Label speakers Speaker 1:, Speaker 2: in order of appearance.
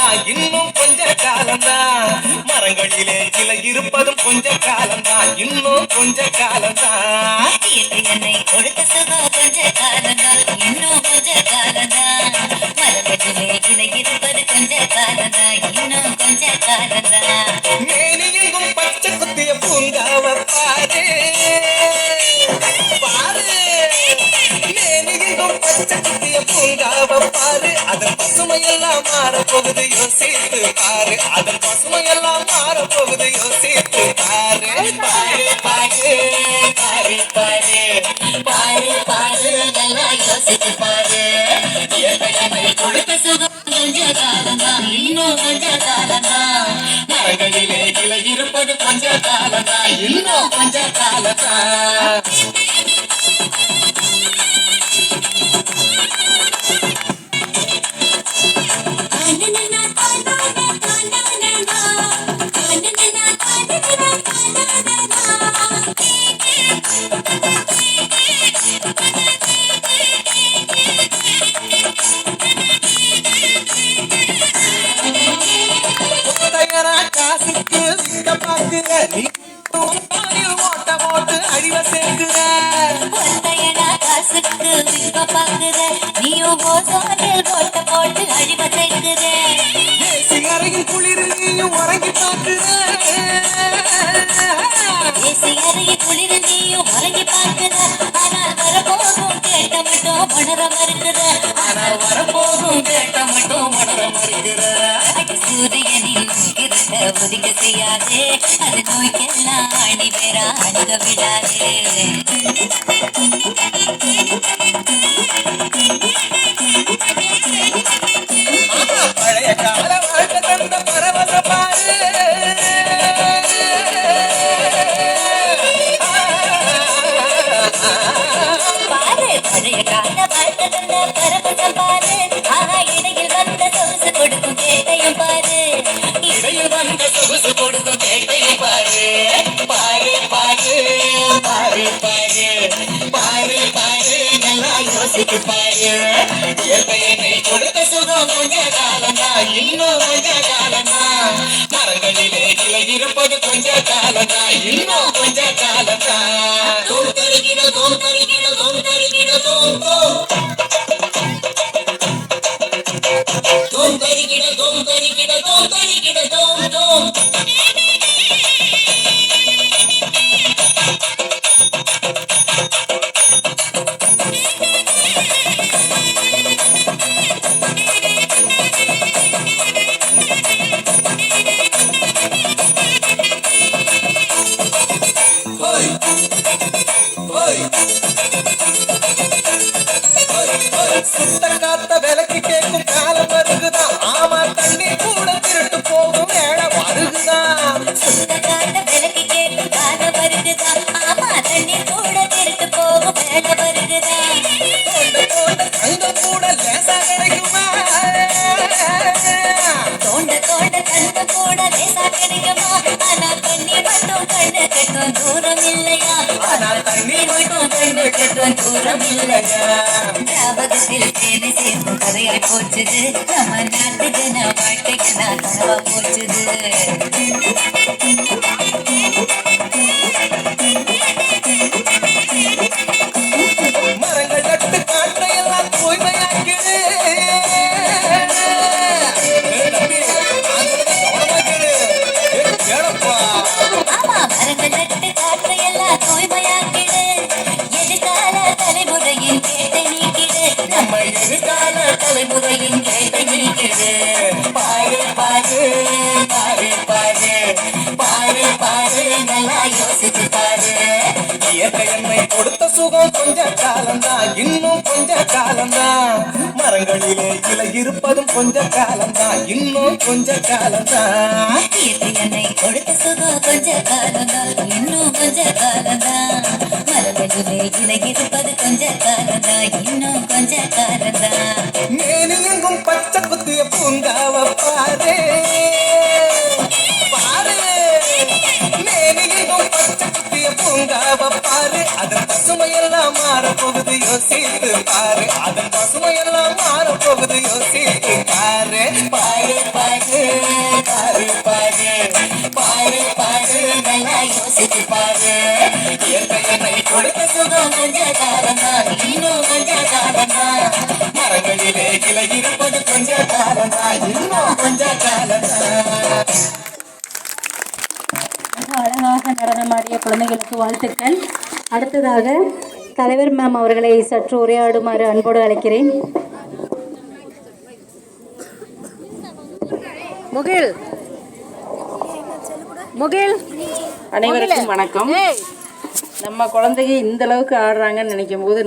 Speaker 1: காலம்தான், இன்னும் கொஞ்ச காலம்தான். மரங்களிலே இலை இருப்பதும் கொஞ்ச காலம்தான், இன்னும் கொஞ்ச காலம்தான்.
Speaker 2: என்னை கொடுத்த சுகம் கொஞ்ச காலம்தான், இன்னும் கொஞ்ச காலம்தான். மரங்களிலே இலை இருப்பது கொஞ்ச காலம்தான், இன்னும் கொஞ்ச காலம்தான்.
Speaker 1: மேனி எங்கும் பச்சை குத்திய பூங்காவ பாரு பாரு, மேனி எங்கும் பச்சை குத்திய பூங்காவ பாரு. அதன் பசுமையெல்லாம் மாறப்போகுது யோசித்து பாரு, அதன் பசுமையெல்லாம் மாறப்போகுது யோசித்து பாரு. பாரு பாரு பாரு பாரு
Speaker 2: பாரு பாரு நல்லா யோசித்து பாரு. என்னை கொடுத்த சுகம் கொஞ்ச காலம்தான், இன்னும் கொஞ்ச காலம்தான்.
Speaker 1: மரங்களிலே இலை இருப்பது கொஞ்ச காலம்தான், இன்னும் கொஞ்ச காலம்தான். காசுக்கு விற்க பாக்குற நீ ஓட்ட போட்டு அழிவ சேர்க்கிற.
Speaker 2: காசுக்கு விற்க பாக்குற நீயும் ஓட்ட போட்டு அழிவ சேர்க்கிற.
Speaker 1: சிகரையும் குளிர் நீயும் உறங்கி பார்க்கிற.
Speaker 2: சிகரையும் குளிர் நீயும் உறங்கி பார்க்கிற. ஆனால் வரப்போகும் கேட்ட மட்டும் உணர மறுக்கிற.
Speaker 1: ஆனால் வரப்போகும் கேட்ட மட்டும் உணர மறுக்கிற.
Speaker 2: சூரியனின் உதிக்க செய்யாதே, அது நோய்க்கெல்லாம் அணி பெற அணுக விடாதே.
Speaker 1: பழைய கால வாழ்க்கை தந்த பரவச பாரு.
Speaker 2: பாரு பழைய கால வாழ்க்கை தந்த பரவசம் பாரு. ஆஹா இடையில் வந்த சொகுசு கொடுக்கும் கேட்டையும் பாரு.
Speaker 1: இடையில் வந்த சொகுசு கொடுக்கும் கேட்டையும் பாரு. பாரு பாரு பாரு பாரு பாரு பாரு நல்லா யோசித்து பாரு. என்னை கொடுத்த சுகம் கொஞ்ச காலம்தான், இன்னும் கொஞ்ச காலம்தான். மரங்களிலே இலை இருப்பது கொஞ்ச காலம்தான், இன்னும் கொஞ்ச காலம்தான். தோம் தருகிட தோம் தருகிட தோம் தருகிட தோம் தோம் தோம் தருகிட தோம் தருகிட தோம் தருகிட தோம் தோம். சுத்த காத்த விலைக்கு கேட்கும் காலம் வருகுதான். ஆமா தண்ணி கூட திருட்டு போகும் வேலை வருகுதான்.
Speaker 2: சுத்த காட்ட விலக்கி கேட்டு கால வருகுதா. ஆமா தண்ணி கூட திருட்டு போகும் வேலை வருகுதா.
Speaker 1: தோண்ட தோண்ட தங்கம் கூட லேசா கிடைக்குமா.
Speaker 2: தோண்ட தோண்ட தங்கம் கூட லேசா கிடைக்குமா. ஆனா தண்ணி மட்டும் கண்ணு கட்டும் தூரம் இல்லையா.
Speaker 1: ஆனால் தண்ணி மட்டும் கண்ணு கட்டும் தூரம் இல்லையா.
Speaker 2: ஞாபகத்தில் தேனை சேர்க்கும் கதையாய் போச்சுது. நம்ம நாட்டு ஜன வாழ்க்கைக்கு நான் கனவா போச்சுது.
Speaker 1: மரங்கள் நட்டு காற்றை எல்லாம் தூய்மையாக்கிடு.
Speaker 2: ஆமா மரங்கள் நட்டு காற்றை எல்லாம் தூய்மையாக்கிடு. எதிர்கால தலைமுறையின் கேட்டை நீக்கிடு.
Speaker 1: நம்ம எதிர்கால தலைமுறையின் கேட்டை நீக்கிடு. பாரு பாரு பாரு பாரு பாரு பாரு நல்லா யோசித்து பாரு. இயற்கை என்னை கொடுத்த சுகம் கொஞ்ச காலம்தான், இன்னும் கொஞ்ச காலம்தான். மரங்களிலே இலை இருப்பதும் கொஞ்ச காலம்தான், இன்னும் கொஞ்ச காலம்தான்.
Speaker 2: என்னை கொடுத்த சுகம் கொஞ்ச காலம்தான், இன்னும் கொஞ்ச காலம்தான். மரங்களிலே இலை இருப்பது கொஞ்ச காலம்தான், இன்னும் கொஞ்ச காலம்தான்.
Speaker 1: மேனி எங்கும் பச்சை குத்திய பூங்காவ பாரு பாரு, மேனி எங்கும் பச்சை குத்திய பூங்காவ பாரு. அதன் பசுமையெல்லாம் மாறப்போகுது யோசித்து பாரு, அதன் பசுமையெல்லாம் மாறப்போகுது யோசித்து பாரு. பாரு பாரு இன்னும் கொஞ்ச காலம்தான் இன்னும் கொஞ்ச காலம்தான் மரங்களிலே கிளை இருப்பது கொஞ்ச காலம்தான் இன்னும் கொஞ்ச காலம்தான்.
Speaker 3: அழகாக நடனமாடிய குழந்தைகளுக்கு வாழ்த்துக்கள். அடுத்ததாக தலைவர் மேம் அவர்களை சற்று உரையாடுமாறு அன்போடு அழைக்கிறேன்.
Speaker 4: முகில் அனைவருக்கும் வணக்கம். நம்ம குழந்தைங்க இந்த அளவுக்கு ஆடுறாங்கன்னு நினைக்கும் போது